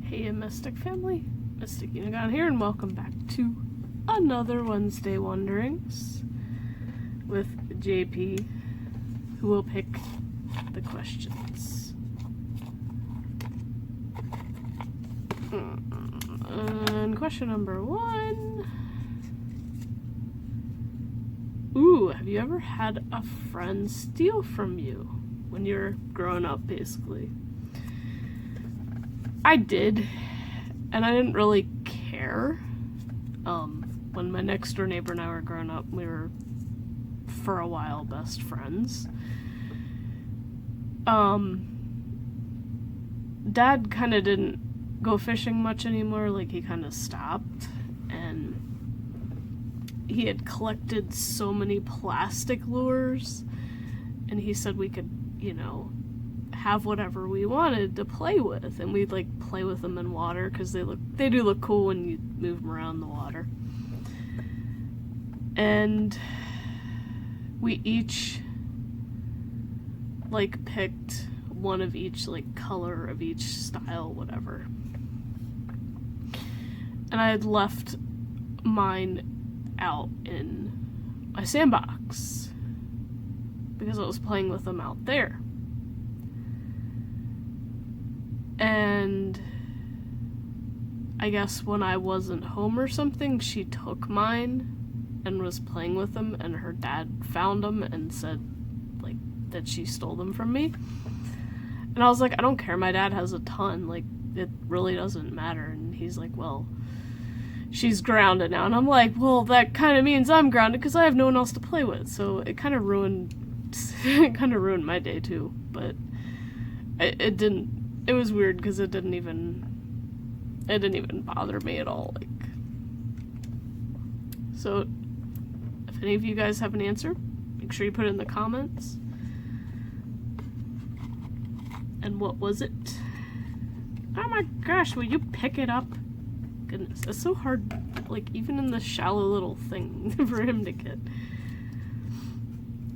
Hey Mystic family, Mystic Unigon here, and welcome back to another Wednesday Wanderings with JP, who will pick the questions. And question number 1. Ooh, have you ever had a friend steal from you when you're growing up, basically? I did, and I didn't really care. When my next door neighbor and I were growing up, we were, for a while, best friends. Dad kind of didn't go fishing much anymore, like he kind of stopped, and he had collected so many plastic lures, and he said we could, have whatever we wanted to play with, and we'd like play with them in water because they do look cool when you move them around the water. And we each like picked one of each, like color of each style, whatever. And I had left mine out in my sandbox because I was playing with them out there. And I guess when I wasn't home or something, she took mine and was playing with them, and her dad found them and said, like, that she stole them from me. And I was like, I don't care, my dad has a ton, like, it really doesn't matter. And he's like, well, she's grounded now. And I'm like, well, that kind of means I'm grounded because I have no one else to play with. So it kind of ruined my day too. But it didn't. It was weird because it didn't even bother me at all. Like, so if any of you guys have an answer, make sure you put it in the comments. And what was it? Oh my gosh, will you pick it up? Goodness, it's so hard, like, even in this shallow little thing for him to get.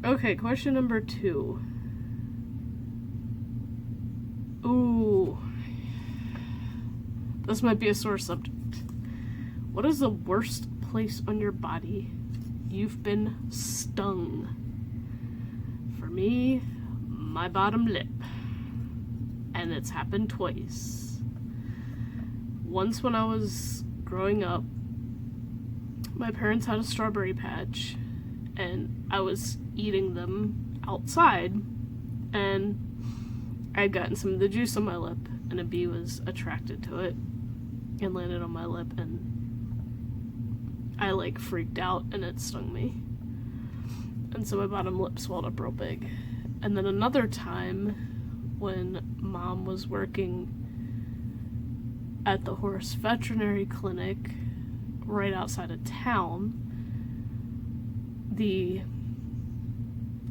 Okay, question number 2. Ooh. This might be a sore subject. What is the worst place on your body you've been stung? For me, my bottom lip. And it's happened twice. Once when I was growing up, my parents had a strawberry patch, and I was eating them outside, and I had gotten some of the juice on my lip, and a bee was attracted to it and landed on my lip, and I like freaked out and it stung me. And so my bottom lip swelled up real big. And then another time when Mom was working at the horse veterinary clinic right outside of town, the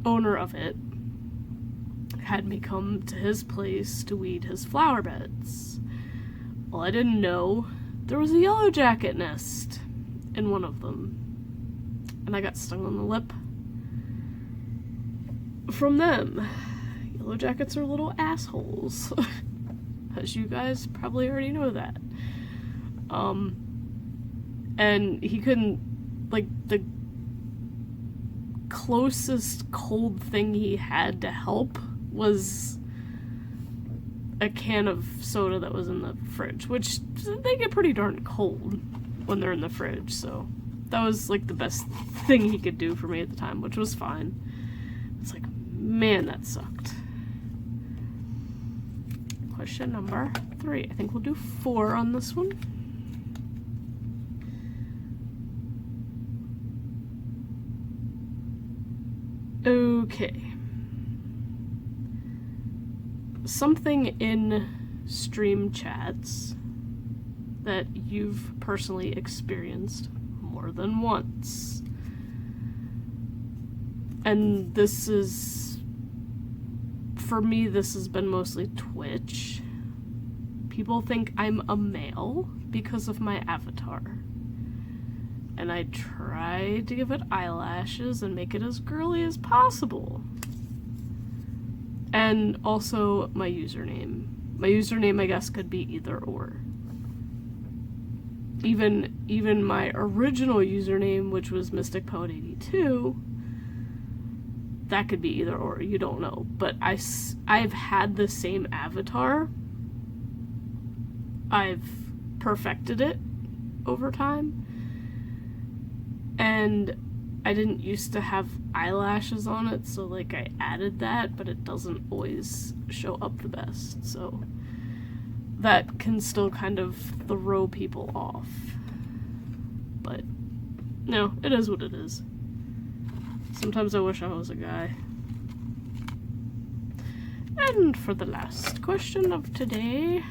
owner of it had me come to his place to weed his flower beds. Well, I didn't know there was a yellow jacket nest in one of them, and I got stung on the lip from them. Yellow jackets are little assholes, as you guys probably already know that. And he couldn't, like, the closest cold thing he had to help was a can of soda that was in the fridge, which they get pretty darn cold when they're in the fridge, so that was like the best thing he could do for me at the time, which was fine. It's like, man, that sucked. Question number 3. I think we'll do 4 on this one. Okay. Something in stream chats that you've personally experienced more than once. And this is, for me, this has been mostly Twitch. People think I'm a male because of my avatar. And I try to give it eyelashes and make it as girly as possible. And also my username My username, I guess, could be either or. Even my original username, which was MysticPoet82, that could be either or, you don't know. But I've had the same avatar. I've perfected it over time. And I didn't used to have eyelashes on it, so like I added that, but it doesn't always show up the best, so that can still kind of throw people off. But no, it is what it is. Sometimes I wish I was a guy. And for the last question of today,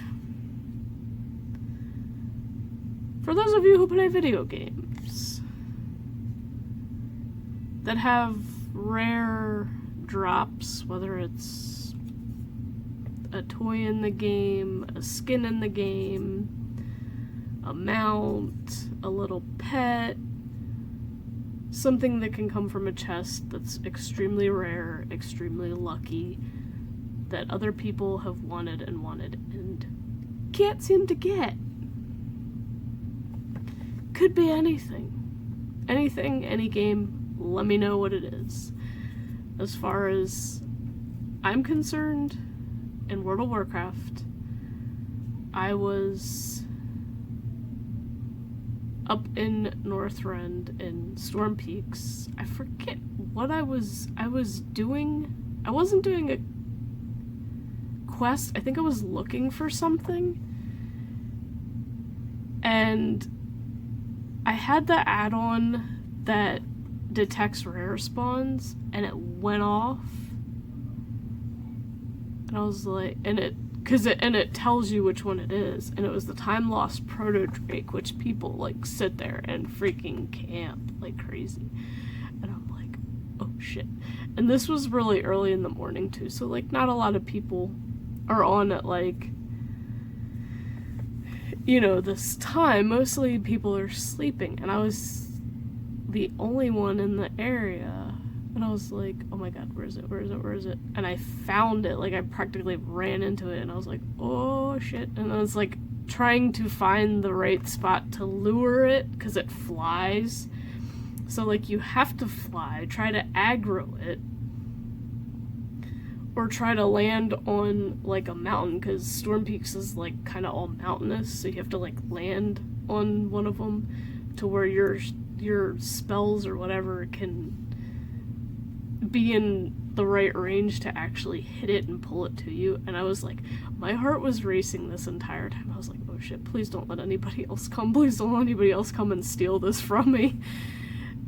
for those of you who play video games that have rare drops, whether it's a toy in the game, a skin in the game, a mount, a little pet, something that can come from a chest that's extremely rare, extremely lucky, that other people have wanted and can't seem to get. Could be anything. Anything, any game, let me know what it is. As far as I'm concerned, in World of Warcraft, I was up in Northrend in Storm Peaks. I forget what I was doing. I wasn't doing a quest. I think I was looking for something. And I had the add-on that detects rare spawns, and it went off. And I was like, and it tells you which one it is, and it was the time lost proto drake, which people like sit there and freaking camp like crazy. And I'm like, oh shit. And this was really early in the morning too, so like not a lot of people are on at like, you know, this time. Mostly people are sleeping, and I was the only one in the area. And I was like, oh my god, where is it? Where is it? Where is it? And I found it. Like, I practically ran into it, and I was like, oh shit. And I was like trying to find the right spot to lure it, because it flies. So like you have to fly, try to aggro it, or try to land on like a mountain, because Storm Peaks is like kind of all mountainous, so you have to like land on one of them to where your spells or whatever can be in the right range to actually hit it and pull it to you. And I was like, my heart was racing this entire time. I was like, oh shit, please don't let anybody else come. Please don't let anybody else come and steal this from me.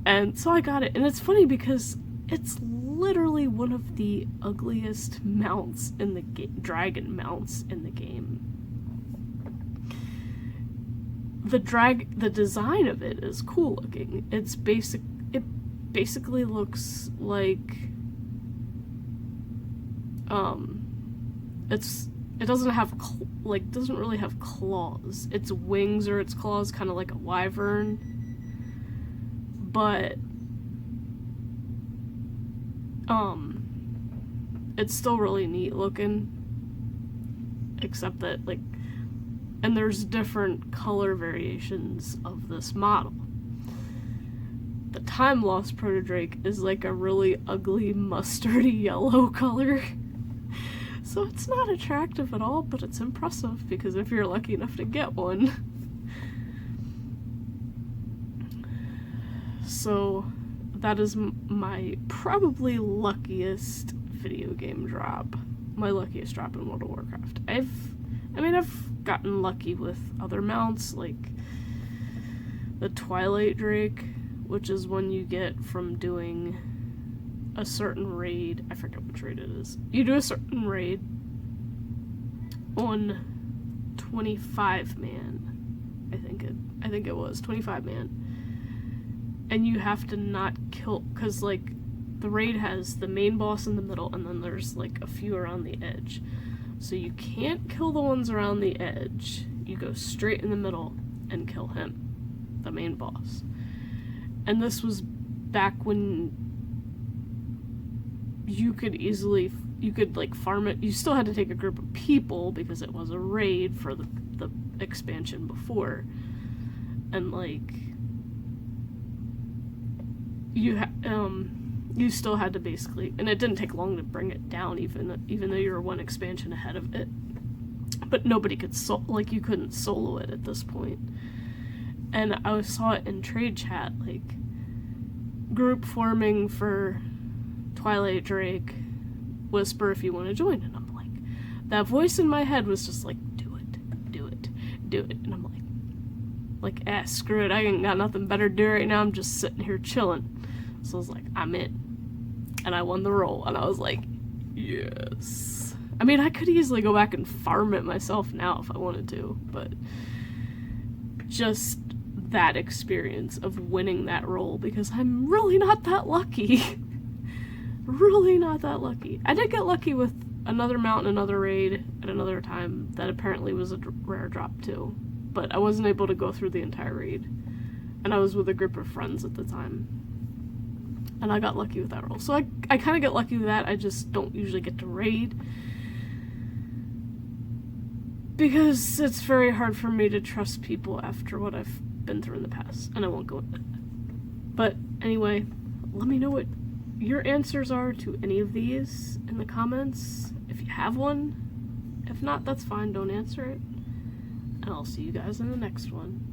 And so I got it. And it's funny because it's literally one of the ugliest mounts in the game, dragon mounts in the game. The design of it is cool looking. It basically looks like it doesn't really have claws. Its wings or its claws kind of like a wyvern, but it's still really neat looking, except that like, and there's different color variations of this model. The time lost protodrake is like a really ugly mustardy yellow color. So it's not attractive at all, but it's impressive because if you're lucky enough to get one. So that is my probably luckiest video game drop. My luckiest drop in World of Warcraft. I've gotten lucky with other mounts, like the Twilight Drake, which is one you get from doing a certain raid. I forget which raid it is. You do a certain raid on 25 man. I think it was 25 man. And you have to not kill, because like the raid has the main boss in the middle, and then there's like a few around the edge. So you can't kill the ones around the edge. You go straight in the middle and kill him, the main boss. And this was back when you could easily you could like farm it. You still had to take a group of people because it was a raid for the expansion before, and like you still had to basically, and it didn't take long to bring it down, even though you were one expansion ahead of it. But nobody could like you couldn't solo it at this point. And I saw it in trade chat, like group forming for Twilight Drake, whisper if you want to join. And I'm like, that voice in my head was just like, do it, do it, do it. And I'm like, screw it, I ain't got nothing better to do right now, I'm just sitting here chilling. So I was like, I'm in. And I won the roll, and I was like, yes. I mean, I could easily go back and farm it myself now if I wanted to, but just that experience of winning that roll, because I'm really not that lucky. Really not that lucky. I did get lucky with another mount and another raid at another time that apparently was a rare drop too, but I wasn't able to go through the entire raid, and I was with a group of friends at the time, and I got lucky with that roll. So I kind of get lucky with that. I just don't usually get to raid because it's very hard for me to trust people after what I've been through in the past, and I won't go into that. But anyway, let me know what your answers are to any of these in the comments if you have one. If not, that's fine, don't answer it. And I'll see you guys in the next one.